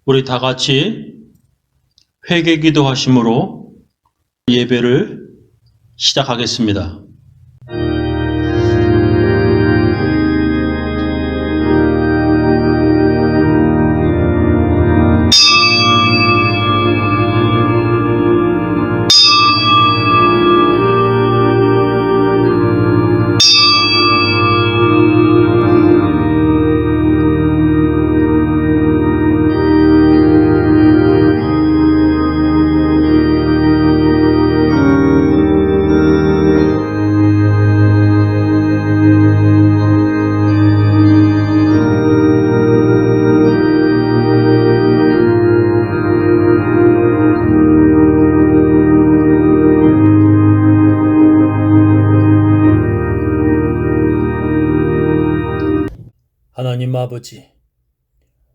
우리 다 같이 회개 기도하심으로 예배를 시작하겠습니다. 하나님 아버지,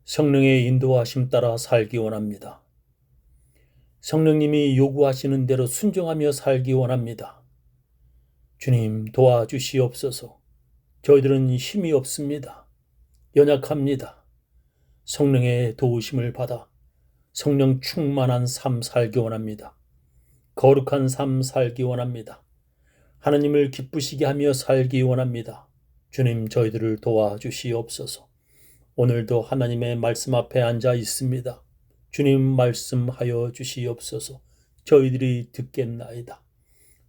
성령의 인도하심 따라 살기 원합니다. 성령님이 요구하시는 대로 순종하며 살기 원합니다. 주님 도와주시옵소서. 저희들은 힘이 없습니다. 연약합니다. 성령의 도우심을 받아 성령 충만한 삶 살기 원합니다. 거룩한 삶 살기 원합니다. 하나님을 기쁘시게 하며 살기 원합니다. 주님 저희들을 도와주시옵소서. 오늘도 하나님의 말씀 앞에 앉아 있습니다. 주님 말씀하여 주시옵소서. 저희들이 듣겠나이다.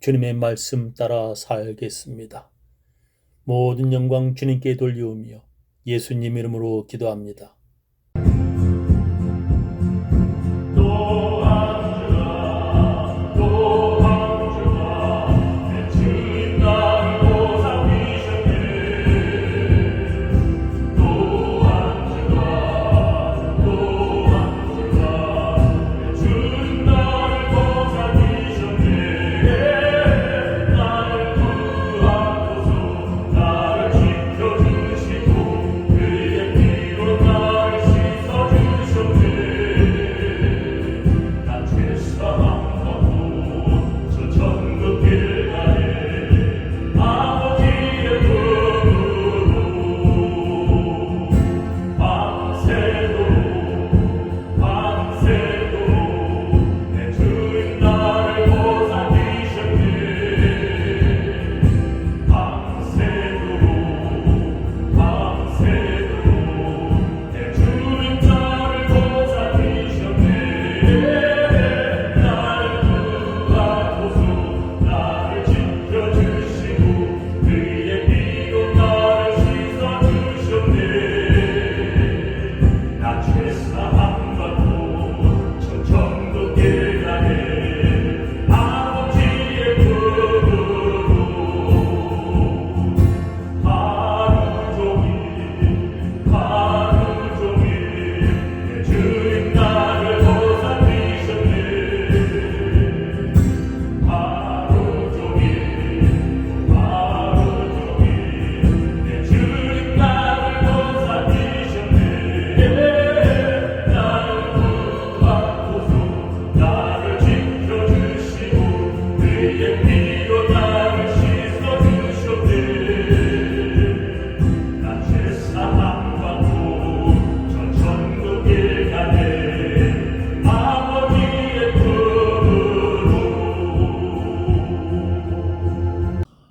주님의 말씀 따라 살겠습니다. 모든 영광 주님께 돌리오며 예수님 이름으로 기도합니다.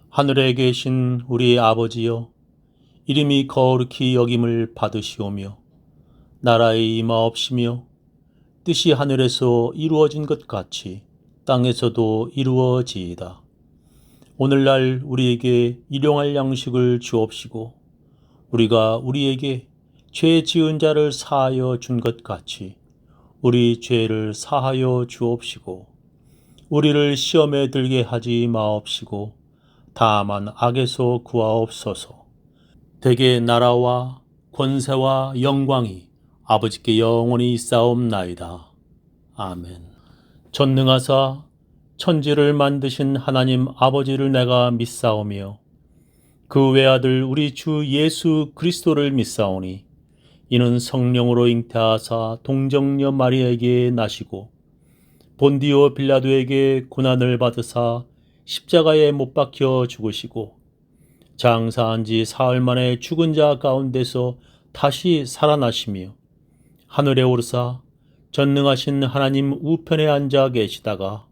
하늘에 계신 우리 아버지여, 이름이 거룩히 여김을 받으시오며 나라의 임하옵시며 뜻이 하늘에서 이루어진 것 같이 땅에서도 이루어지이다. 오늘날 우리에게 일용할 양식을 주옵시고 우리가 우리에게 죄 지은 자를 사하여 준 것 같이 우리 죄를 사하여 주옵시고 우리를 시험에 들게 하지 마옵시고 다만 악에서 구하옵소서. 대개 나라와 권세와 영광이 아버지께 영원히 있사옵나이다. 아멘. 전능하사 천지를 만드신 하나님 아버지를 내가 믿사오며 그 외아들 우리 주 예수 그리스도를 믿사오니 이는 성령으로 잉태하사 동정녀 마리아에게 나시고 본디오 빌라도에게 고난을 받으사 십자가에 못 박혀 죽으시고 장사한 지 사흘 만에 죽은 자 가운데서 다시 살아나시며 하늘에 오르사 전능하신 하나님 우편에 앉아 계시다가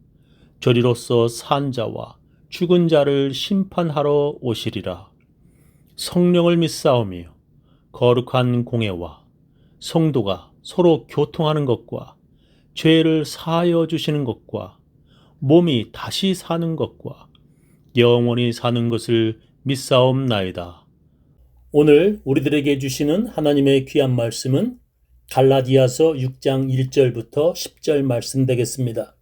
저리로서 산 자와 죽은 자를 심판하러 오시리라. 성령을 믿사오며 거룩한 공회와 성도가 서로 교통하는 것과 죄를 사하여 주시는 것과 몸이 다시 사는 것과 영원히 사는 것을 믿사옵나이다. 오늘 우리들에게 주시는 하나님의 귀한 말씀은 갈라디아서 6장 1절부터 10절 말씀 되겠습니다.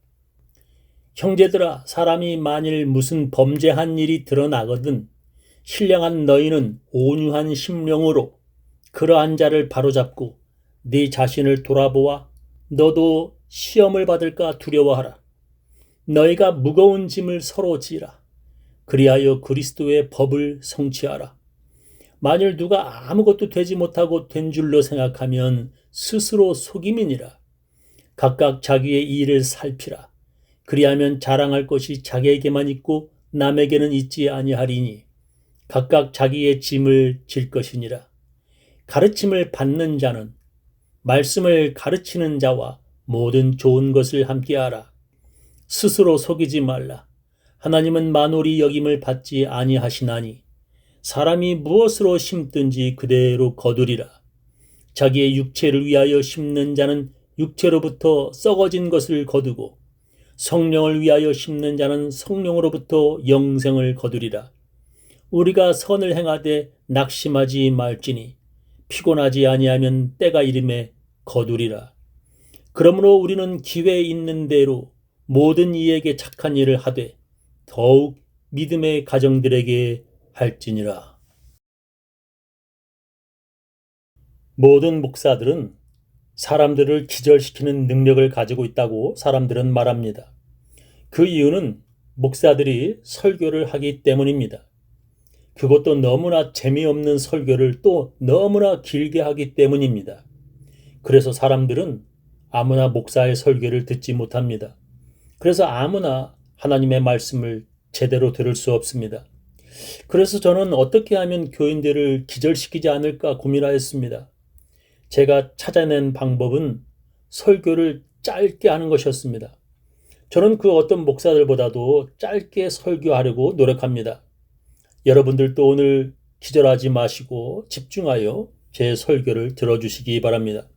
형제들아, 사람이 만일 무슨 범죄한 일이 드러나거든 신령한 너희는 온유한 심령으로 그러한 자를 바로잡고 네 자신을 돌아보아 너도 시험을 받을까 두려워하라. 너희가 무거운 짐을 서로 지라. 그리하여 그리스도의 법을 성취하라. 만일 누가 아무것도 되지 못하고 된 줄로 생각하면 스스로 속임이니라. 각각 자기의 일을 살피라. 그리하면 자랑할 것이 자기에게만 있고 남에게는 있지 아니하리니 각각 자기의 짐을 질 것이니라. 가르침을 받는 자는 말씀을 가르치는 자와 모든 좋은 것을 함께하라. 스스로 속이지 말라. 하나님은 만홀히 여김을 받지 아니하시나니 사람이 무엇으로 심든지 그대로 거두리라. 자기의 육체를 위하여 심는 자는 육체로부터 썩어진 것을 거두고 성령을 위하여 심는 자는 성령으로부터 영생을 거두리라. 우리가 선을 행하되 낙심하지 말지니 피곤하지 아니하면 때가 이름에 거두리라. 그러므로 우리는 기회 있는 대로 모든 이에게 착한 일을 하되 더욱 믿음의 가정들에게 할지니라. 모든 목사들은 사람들을 기절시키는 능력을 가지고 있다고 사람들은 말합니다. 그 이유는 목사들이 설교를 하기 때문입니다. 그것도 너무나 재미없는 설교를 또 너무나 길게 하기 때문입니다. 그래서 사람들은 아무나 목사의 설교를 듣지 못합니다. 그래서 아무나 하나님의 말씀을 제대로 들을 수 없습니다. 그래서 저는 어떻게 하면 교인들을 기절시키지 않을까 고민하였습니다. 제가 찾아낸 방법은 설교를 짧게 하는 것이었습니다. 저는 그 어떤 목사들보다도 짧게 설교하려고 노력합니다. 여러분들도 오늘 기절하지 마시고 집중하여 제 설교를 들어주시기 바랍니다.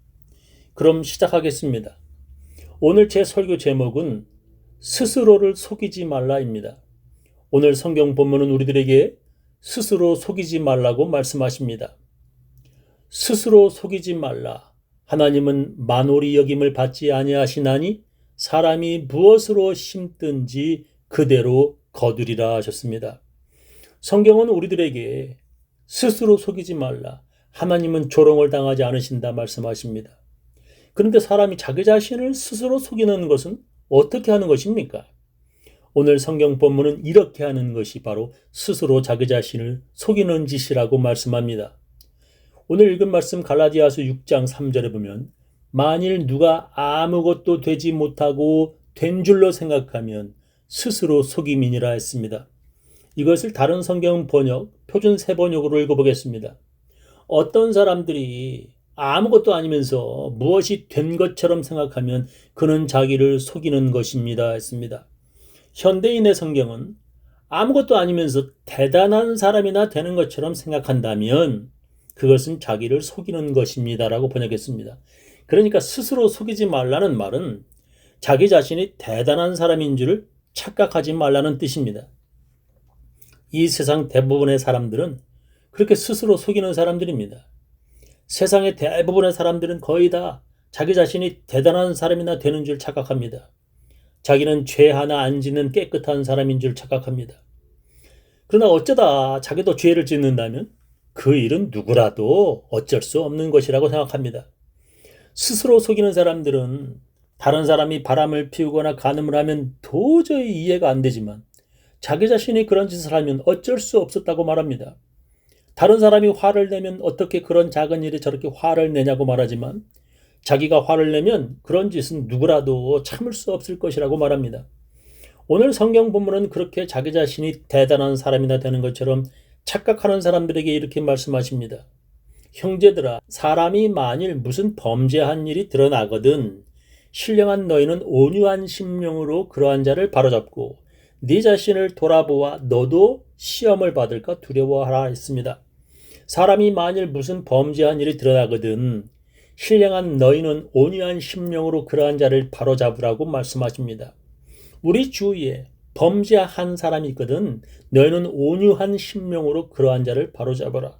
그럼 시작하겠습니다. 오늘 제 설교 제목은 스스로를 속이지 말라입니다. 오늘 성경 본문은 우리들에게 스스로 속이지 말라고 말씀하십니다. 스스로 속이지 말라. 하나님은 만홀히 여김을 받지 아니하시나니 사람이 무엇으로 심든지 그대로 거두리라 하셨습니다. 성경은 우리들에게 스스로 속이지 말라. 하나님은 조롱을 당하지 않으신다 말씀하십니다. 그런데 사람이 자기 자신을 스스로 속이는 것은 어떻게 하는 것입니까? 오늘 성경 본문은 이렇게 하는 것이 바로 스스로 자기 자신을 속이는 짓이라고 말씀합니다. 오늘 읽은 말씀 갈라디아서 6장 3절에 보면 만일 누가 아무것도 되지 못하고 된 줄로 생각하면 스스로 속임이니라 했습니다. 이것을 다른 성경 번역, 표준 세번역으로 읽어보겠습니다. 어떤 사람들이 아무것도 아니면서 무엇이 된 것처럼 생각하면 그는 자기를 속이는 것입니다 했습니다. 현대인의 성경은 아무것도 아니면서 대단한 사람이나 되는 것처럼 생각한다면 그것은 자기를 속이는 것입니다라고 번역했습니다. 그러니까 스스로 속이지 말라는 말은 자기 자신이 대단한 사람인 줄을 착각하지 말라는 뜻입니다. 이 세상 대부분의 사람들은 그렇게 스스로 속이는 사람들입니다. 세상의 대부분의 사람들은 거의 다 자기 자신이 대단한 사람이나 되는 줄 착각합니다. 자기는 죄 하나 안 짓는 깨끗한 사람인 줄 착각합니다. 그러나 어쩌다 자기도 죄를 짓는다면 그 일은 누구라도 어쩔 수 없는 것이라고 생각합니다. 스스로 속이는 사람들은 다른 사람이 바람을 피우거나 간음을 하면 도저히 이해가 안 되지만 자기 자신이 그런 짓을 하면 어쩔 수 없었다고 말합니다. 다른 사람이 화를 내면 어떻게 그런 작은 일에 저렇게 화를 내냐고 말하지만 자기가 화를 내면 그런 짓은 누구라도 참을 수 없을 것이라고 말합니다. 오늘 성경 본문은 그렇게 자기 자신이 대단한 사람이나 되는 것처럼 착각하는 사람들에게 이렇게 말씀하십니다. 형제들아, 사람이 만일 무슨 범죄한 일이 드러나거든 신령한 너희는 온유한 심령으로 그러한 자를 바로잡고 네 자신을 돌아보아 너도 시험을 받을까 두려워하라 했습니다. 사람이 만일 무슨 범죄한 일이 드러나거든 신령한 너희는 온유한 심령으로 그러한 자를 바로잡으라고 말씀하십니다. 우리 주위에 범죄한 사람이 있거든 너희는 온유한 심령으로 그러한 자를 바로잡아라.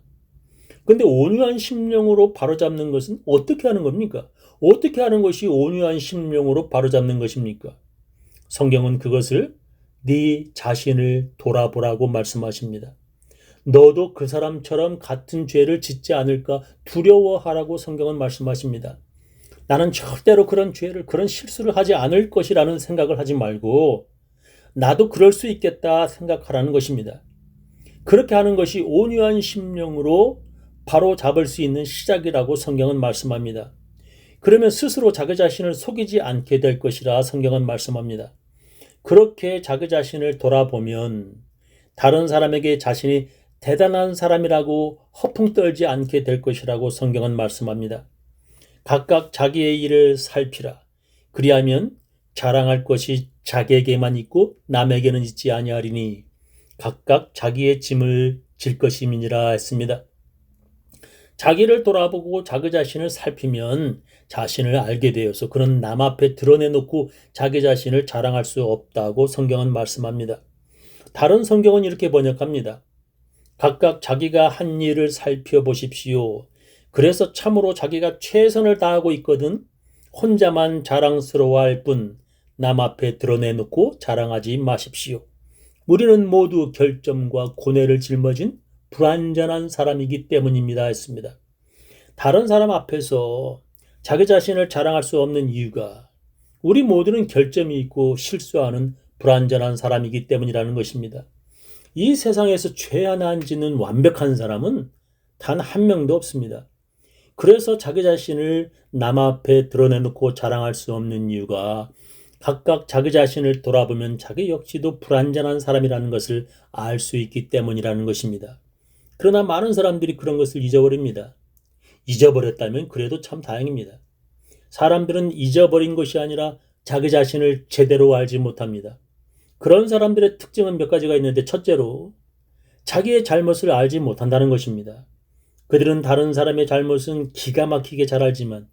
근데 온유한 심령으로 바로잡는 것은 어떻게 하는 겁니까? 어떻게 하는 것이 온유한 심령으로 바로잡는 것입니까? 성경은 그것을 네 자신을 돌아보라고 말씀하십니다. 너도 그 사람처럼 같은 죄를 짓지 않을까 두려워하라고 성경은 말씀하십니다. 나는 절대로 그런 죄를, 그런 실수를 하지 않을 것이라는 생각을 하지 말고 나도 그럴 수 있겠다 생각하라는 것입니다. 그렇게 하는 것이 온유한 심령으로 바로 잡을 수 있는 시작이라고 성경은 말씀합니다. 그러면 스스로 자기 자신을 속이지 않게 될 것이라 성경은 말씀합니다. 그렇게 자기 자신을 돌아보면 다른 사람에게 자신이 대단한 사람이라고 허풍 떨지 않게 될 것이라고 성경은 말씀합니다. 각각 자기의 일을 살피라. 그리하면 자랑할 것이 자기에게만 있고 남에게는 있지 아니하리니 각각 자기의 짐을 질 것임이니라 했습니다. 자기를 돌아보고 자기 자신을 살피면 자신을 알게 되어서 그는 남 앞에 드러내놓고 자기 자신을 자랑할 수 없다고 성경은 말씀합니다. 다른 성경은 이렇게 번역합니다. 각각 자기가 한 일을 살펴보십시오. 그래서 참으로 자기가 최선을 다하고 있거든 혼자만 자랑스러워할 뿐 남 앞에 드러내놓고 자랑하지 마십시오. 우리는 모두 결점과 고뇌를 짊어진 불완전한 사람이기 때문입니다 했습니다. 다른 사람 앞에서 자기 자신을 자랑할 수 없는 이유가 우리 모두는 결점이 있고 실수하는 불완전한 사람이기 때문이라는 것입니다. 이 세상에서 죄 하나 안 짓는 완벽한 사람은 단 한 명도 없습니다. 그래서 자기 자신을 남 앞에 드러내놓고 자랑할 수 없는 이유가 각각 자기 자신을 돌아보면 자기 역시도 불완전한 사람이라는 것을 알 수 있기 때문이라는 것입니다. 그러나 많은 사람들이 그런 것을 잊어버립니다. 잊어버렸다면 그래도 참 다행입니다. 사람들은 잊어버린 것이 아니라 자기 자신을 제대로 알지 못합니다. 그런 사람들의 특징은 몇 가지가 있는데 첫째로 자기의 잘못을 알지 못한다는 것입니다. 그들은 다른 사람의 잘못은 기가 막히게 잘 알지만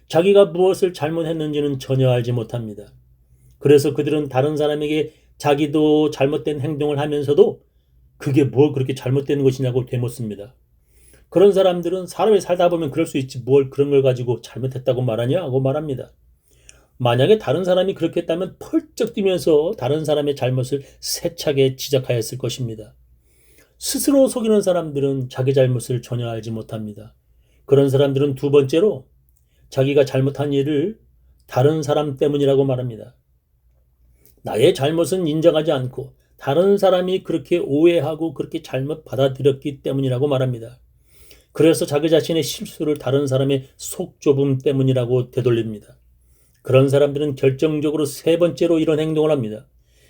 자기가 무엇을 잘못했는지는 전혀 알지 못합니다. 그래서 그들은 다른 사람에게 자기도 잘못된 행동을 하면서도 그게 뭘 그렇게 잘못된 것이냐고 되묻습니다. 그런 사람들은 사람이 살다 보면 그럴 수 있지 뭘 그런 걸 가지고 잘못했다고 말하냐 하고 말합니다. 만약에 다른 사람이 그렇게 했다면 펄쩍 뛰면서 다른 사람의 잘못을 세차게 지적하였을 것입니다. 스스로 속이는 사람들은 자기 잘못을 전혀 알지 못합니다. 그런 사람들은 두 번째로 자기가 잘못한 일을 다른 사람 때문이라고 말합니다. 나의 잘못은 인정하지 않고 다른 사람이 그렇게 오해하고 그렇게 잘못 받아들였기 때문이라고 말합니다. 그래서 자기 자신의 실수를 다른 사람의 속 좁음 때문이라고 되돌립니다. 그런 사람들은 결정적으로 세 번째로 이런 행동을 합니다.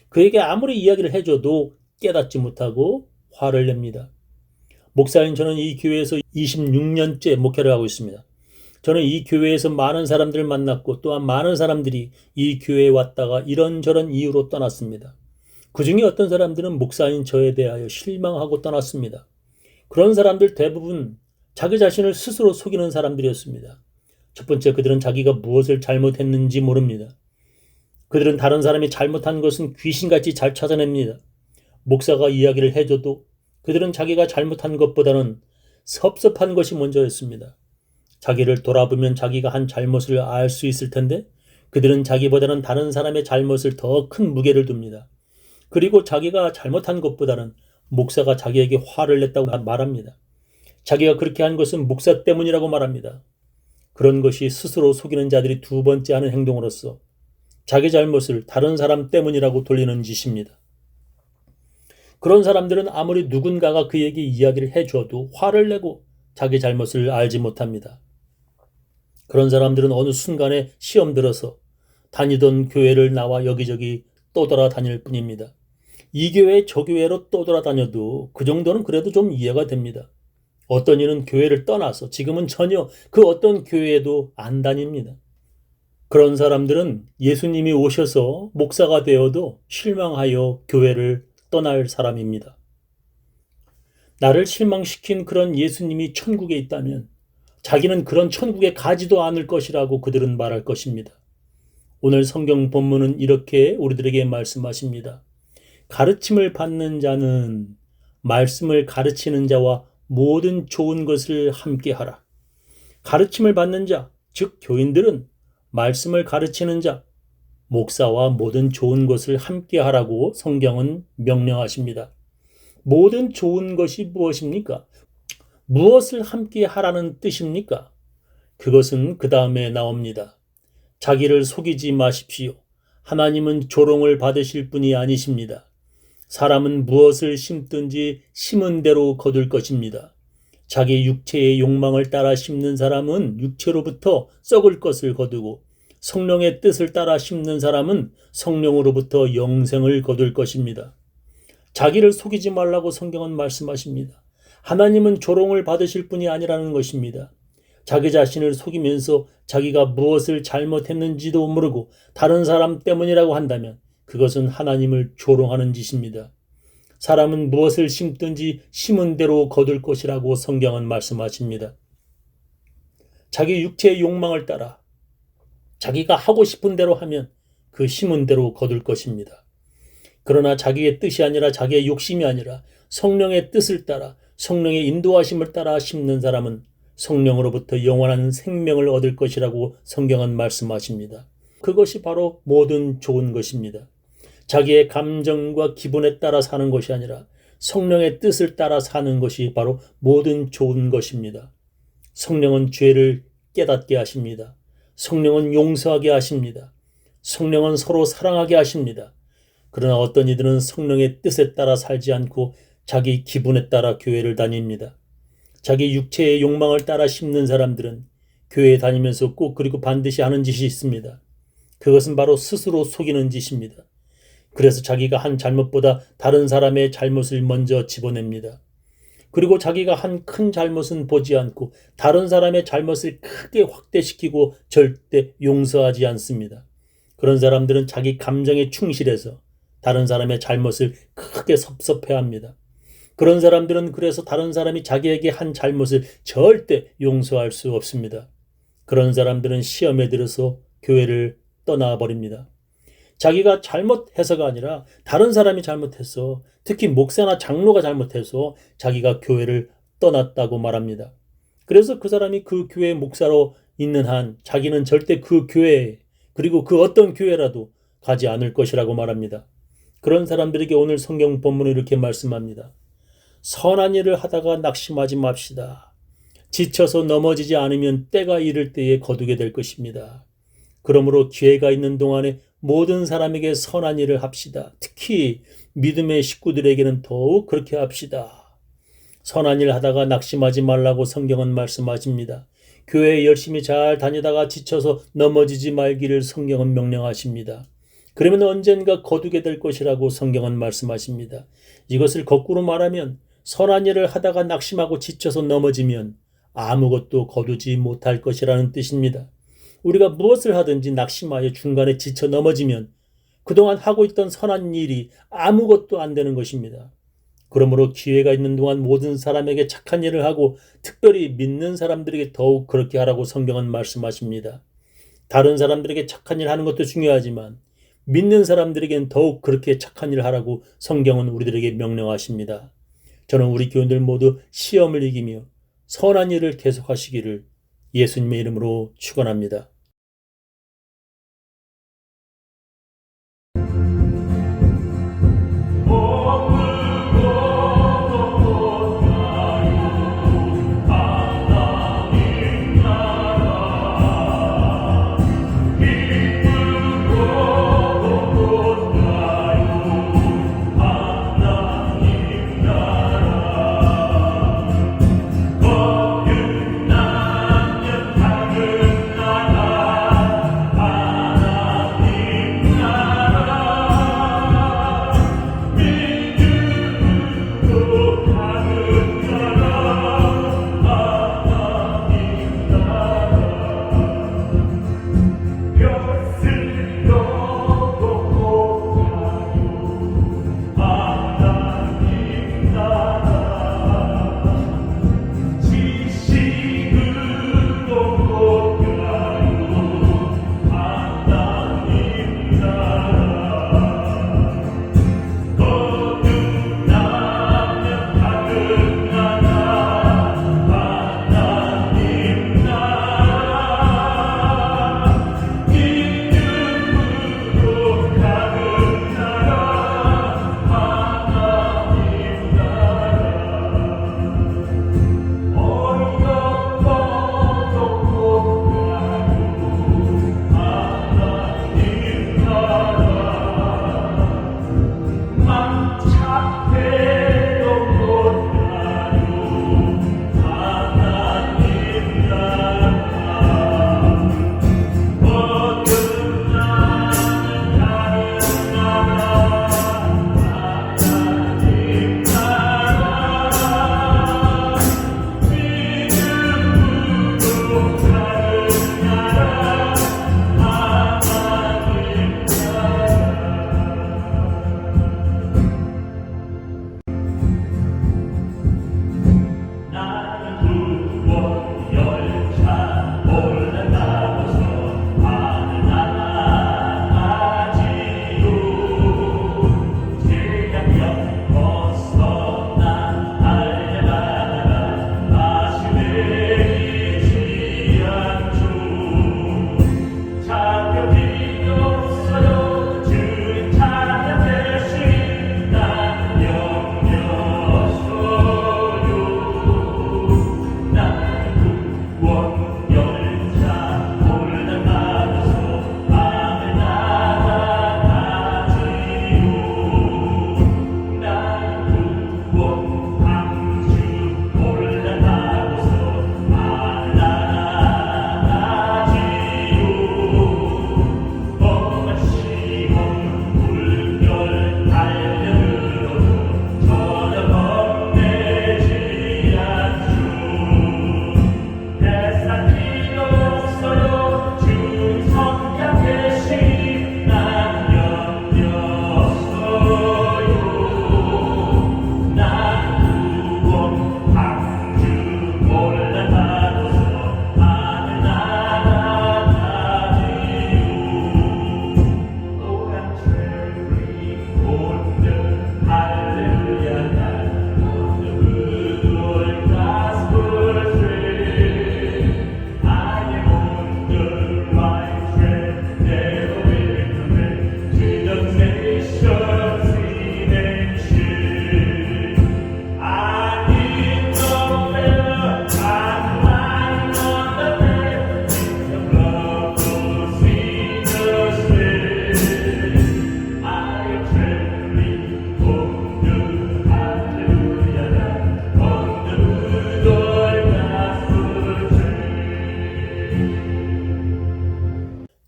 그에게 아무리 이야기를 해줘도 깨닫지 못하고 화를 냅니다. 목사인 저는 이 교회에서 26년째 목회를 하고 있습니다. 저는 이 교회에서 많은 사람들을 만났고 또한 많은 사람들이 이 교회에 왔다가 이런저런 이유로 떠났습니다. 그 중에 어떤 사람들은 목사인 저에 대하여 실망하고 떠났습니다. 그런 사람들 대부분 자기 자신을 스스로 속이는 사람들이었습니다. 첫 번째, 그들은 자기가 무엇을 잘못했는지 모릅니다. 그들은 다른 사람이 잘못한 것은 귀신같이 잘 찾아냅니다. 목사가 이야기를 해줘도 그들은 자기가 잘못한 것보다는 섭섭한 것이 먼저였습니다. 자기를 돌아보면 자기가 한 잘못을 알 수 있을 텐데 그들은 자기보다는 다른 사람의 잘못을 더 큰 무게를 둡니다. 그리고 자기가 잘못한 것보다는 목사가 자기에게 화를 냈다고 말합니다. 자기가 그렇게 한 것은 목사 때문이라고 말합니다. 그런 것이 스스로 속이는 자들이 두 번째 하는 행동으로서 자기 잘못을 다른 사람 때문이라고 돌리는 짓입니다. 그런 사람들은 아무리 누군가가 그에게 이야기를 해줘도 화를 내고 자기 잘못을 알지 못합니다. 그런 사람들은 어느 순간에 시험 들어서 다니던 교회를 나와 여기저기 떠돌아다닐 뿐입니다. 이 교회 저 교회로 떠돌아다녀도 그 정도는 그래도 좀 이해가 됩니다. 어떤 이는 교회를 떠나서 지금은 전혀 그 어떤 교회에도 안 다닙니다. 그런 사람들은 예수님이 오셔서 목사가 되어도 실망하여 교회를 떠날 사람입니다. 나를 실망시킨 그런 예수님이 천국에 있다면 자기는 그런 천국에 가지도 않을 것이라고 그들은 말할 것입니다. 오늘 성경 본문은 이렇게 우리들에게 말씀하십니다. 가르침을 받는 자는 말씀을 가르치는 자와 모든 좋은 것을 함께 하라. 가르침을 받는 자, 즉 교인들은 말씀을 가르치는 자, 목사와 모든 좋은 것을 함께 하라고 성경은 명령하십니다. 모든 좋은 것이 무엇입니까? 무엇을 함께 하라는 뜻입니까? 그것은 그 다음에 나옵니다. 자기를 속이지 마십시오. 하나님은 조롱을 받으실 분이 아니십니다. 사람은 무엇을 심든지 심은 대로 거둘 것입니다. 자기 육체의 욕망을 따라 심는 사람은 육체로부터 썩을 것을 거두고 성령의 뜻을 따라 심는 사람은 성령으로부터 영생을 거둘 것입니다. 자기를 속이지 말라고 성경은 말씀하십니다. 하나님은 조롱을 받으실 분이 아니라는 것입니다. 자기 자신을 속이면서 자기가 무엇을 잘못했는지도 모르고 다른 사람 때문이라고 한다면 그것은 하나님을 조롱하는 짓입니다. 사람은 무엇을 심든지 심은 대로 거둘 것이라고 성경은 말씀하십니다. 자기 육체의 욕망을 따라 자기가 하고 싶은 대로 하면 그 심은 대로 거둘 것입니다. 그러나 자기의 뜻이 아니라 자기의 욕심이 아니라 성령의 뜻을 따라 성령의 인도하심을 따라 심는 사람은 성령으로부터 영원한 생명을 얻을 것이라고 성경은 말씀하십니다. 그것이 바로 모든 좋은 것입니다. 자기의 감정과 기분에 따라 사는 것이 아니라 성령의 뜻을 따라 사는 것이 바로 모든 좋은 것입니다. 성령은 죄를 깨닫게 하십니다. 성령은 용서하게 하십니다. 성령은 서로 사랑하게 하십니다. 그러나 어떤 이들은 성령의 뜻에 따라 살지 않고 자기 기분에 따라 교회를 다닙니다. 자기 육체의 욕망을 따라 심는 사람들은 교회에 다니면서 꼭 그리고 반드시 하는 짓이 있습니다. 그것은 바로 스스로 속이는 짓입니다. 그래서 자기가 한 잘못보다 다른 사람의 잘못을 먼저 집어냅니다. 그리고 자기가 한 큰 잘못은 보지 않고 다른 사람의 잘못을 크게 확대시키고 절대 용서하지 않습니다. 그런 사람들은 자기 감정에 충실해서 다른 사람의 잘못을 크게 섭섭해합니다. 그런 사람들은 그래서 다른 사람이 자기에게 한 잘못을 절대 용서할 수 없습니다. 그런 사람들은 시험에 들어서 교회를 떠나버립니다. 자기가 잘못해서가 아니라 다른 사람이 잘못해서, 특히 목사나 장로가 잘못해서 자기가 교회를 떠났다고 말합니다. 그래서 그 사람이 그 교회 목사로 있는 한 자기는 절대 그 교회에, 그리고 그 어떤 교회라도 가지 않을 것이라고 말합니다. 그런 사람들에게 오늘 성경 본문은 이렇게 말씀합니다. 선한 일을 하다가 낙심하지 맙시다. 지쳐서 넘어지지 않으면 때가 이를 때에 거두게 될 것입니다. 그러므로 기회가 있는 동안에 모든 사람에게 선한 일을 합시다. 특히 믿음의 식구들에게는 더욱 그렇게 합시다. 선한 일 하다가 낙심하지 말라고 성경은 말씀하십니다. 교회에 열심히 잘 다니다가 지쳐서 넘어지지 말기를 성경은 명령하십니다. 그러면 언젠가 거두게 될 것이라고 성경은 말씀하십니다. 이것을 거꾸로 말하면 선한 일을 하다가 낙심하고 지쳐서 넘어지면 아무것도 거두지 못할 것이라는 뜻입니다. 우리가 무엇을 하든지 낙심하여 중간에 지쳐 넘어지면 그동안 하고 있던 선한 일이 아무것도 안 되는 것입니다. 그러므로 기회가 있는 동안 모든 사람에게 착한 일을 하고 특별히 믿는 사람들에게 더욱 그렇게 하라고 성경은 말씀하십니다. 다른 사람들에게 착한 일 하는 것도 중요하지만 믿는 사람들에게는 더욱 그렇게 착한 일을 하라고 성경은 우리들에게 명령하십니다. 저는 우리 교인들 모두 시험을 이기며 선한 일을 계속하시기를 예수님의 이름으로 축원합니다. 나는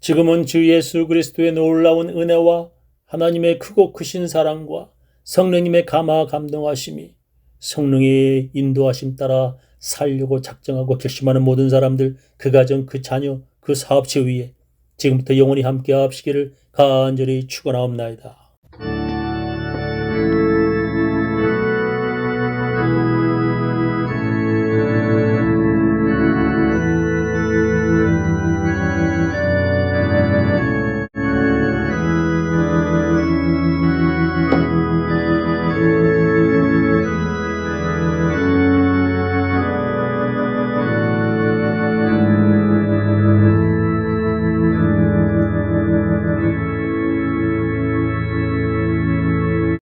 지금은 주 예수 그리스도의 놀라운 은혜와 하나님의 크고 크신 사랑과 성령님의 감화 감동하심이 성령의 인도하심 따라 살려고 작정하고 결심하는 모든 사람들, 그 가정, 그 자녀, 그 사업체 위에 지금부터 영원히 함께 하시기를 간절히 축원하옵나이다.